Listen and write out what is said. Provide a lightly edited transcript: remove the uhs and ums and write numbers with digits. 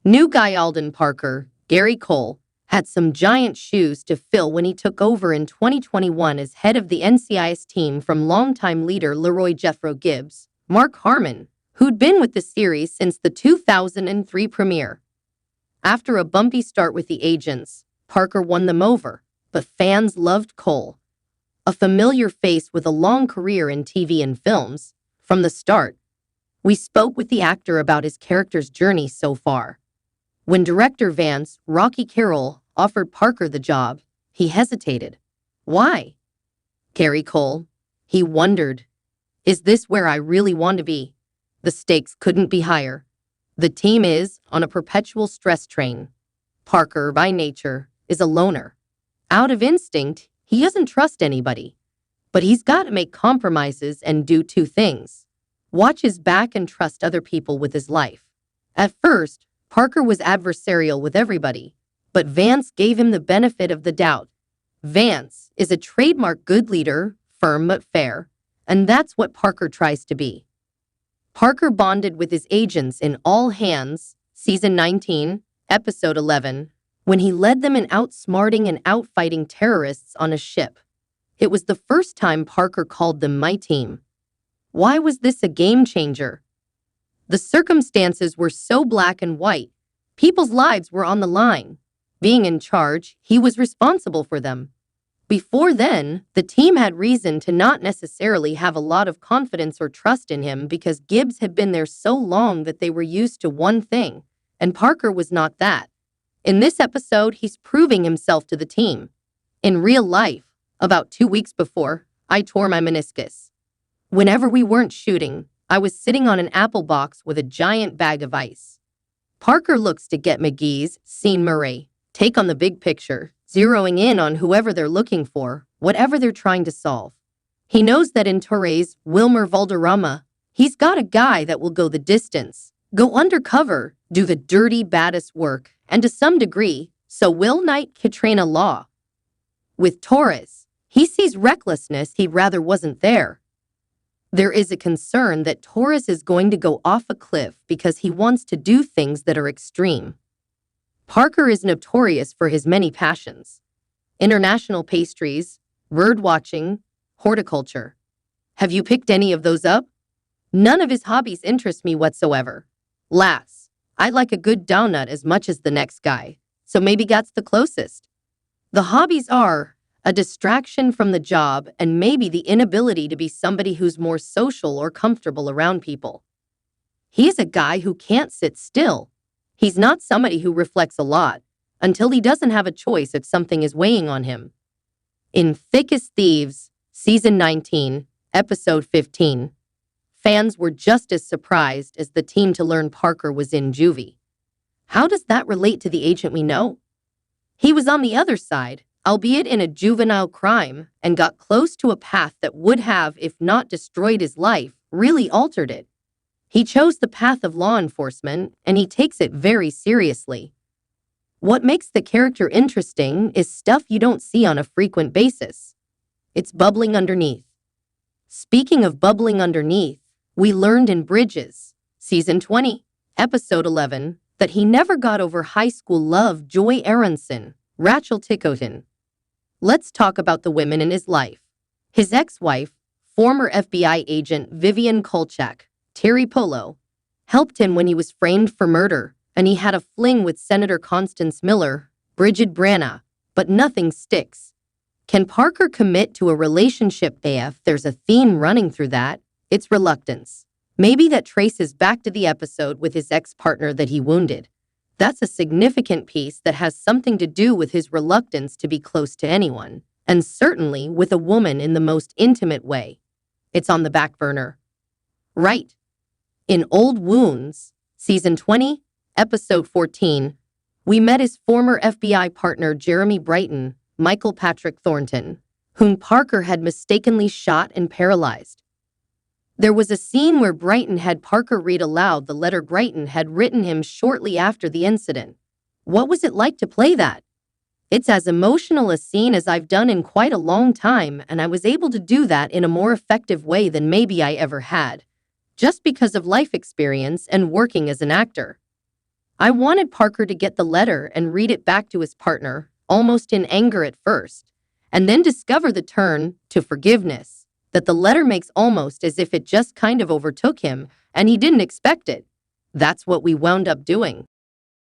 New guy Alden Parker, Gary Cole, had some giant shoes to fill when he took over in 2021 as head of the NCIS team from longtime leader Leroy Jethro Gibbs, Mark Harmon, who'd been with the series since the 2003 premiere. After a bumpy start with the agents, Parker won them over, but fans loved Cole. A familiar face with a long career in TV and films, from the start. We spoke with the actor about his character's journey so far. When director Vance Rocky Carroll offered Parker the job, he hesitated. Why? Gary Cole. He wondered, is this where I really want to be? The stakes couldn't be higher. The team is on a perpetual stress train. Parker, by nature, is a loner. Out of instinct, he doesn't trust anybody. But he's got to make compromises and do two things. Watch his back and trust other people with his life. At first, Parker was adversarial with everybody, but Vance gave him the benefit of the doubt. Vance is a trademark good leader, firm but fair, and that's what Parker tries to be. Parker bonded with his agents in All Hands, Season 19, Episode 11, when he led them in outsmarting and outfighting terrorists on a ship. It was the first time Parker called them my team. Why was this a game changer? The circumstances were so black and white. People's lives were on the line. Being in charge, he was responsible for them. Before then, the team had reason to not necessarily have a lot of confidence or trust in him because Gibbs had been there so long that they were used to one thing, and Parker was not that. In this episode, he's proving himself to the team. In real life, about 2 weeks before, I tore my meniscus. Whenever we weren't shooting, I was sitting on an apple box with a giant bag of ice. Parker looks to get McGee's, Scene Murray, take on the big picture, zeroing in on whoever they're looking for, whatever they're trying to solve. He knows that in Torres, Wilmer Valderrama, he's got a guy that will go the distance, go undercover, do the dirty, baddest work, and to some degree, so will knight Katrina Law. With Torres, he sees recklessness he rather wasn't there. There is a concern that Torres is going to go off a cliff because he wants to do things that are extreme. Parker is notorious for his many passions. International pastries, bird watching, horticulture. Have you picked any of those up? None of his hobbies interest me whatsoever. Lass, I like a good donut as much as the next guy, so maybe that's the closest. The hobbies are a distraction from the job and maybe the inability to be somebody who's more social or comfortable around people. He is a guy who can't sit still. He's not somebody who reflects a lot until he doesn't have a choice if something is weighing on him. In Thick as Thieves, Season 19, Episode 15, fans were just as surprised as the team to learn Parker was in juvie. How does that relate to the agent we know? He was on the other side, albeit in a juvenile crime, and got close to a path that would have, if not destroyed his life, really altered it. He chose the path of law enforcement, and he takes it very seriously. What makes the character interesting is stuff you don't see on a frequent basis. It's bubbling underneath. Speaking of bubbling underneath, we learned in Bridges, Season 20, Episode 11, that he never got over high school love Joy Aronson, Rachel Ticotin. Let's talk about the women in his life. His ex-wife, former FBI agent Vivian Kolchak, Terry Polo, helped him when he was framed for murder, and he had a fling with Senator Constance Miller, Bridget Branagh, but nothing sticks. Can Parker commit to a relationship if there's a theme running through that? It's reluctance. Maybe that traces back to the episode with his ex-partner that he wounded. That's a significant piece that has something to do with his reluctance to be close to anyone, and certainly with a woman in the most intimate way. It's on the back burner. Right. In Old Wounds, Season 20, Episode 14, we met his former FBI partner Jeremy Brighton, Michael Patrick Thornton, whom Parker had mistakenly shot and paralyzed. There was a scene where Brighton had Parker read aloud the letter Brighton had written him shortly after the incident. What was it like to play that? It's as emotional a scene as I've done in quite a long time, and I was able to do that in a more effective way than maybe I ever had, just because of life experience and working as an actor. I wanted Parker to get the letter and read it back to his partner, almost in anger at first, and then discover the turn to forgiveness that the letter makes almost as if it just kind of overtook him and he didn't expect it. That's what we wound up doing.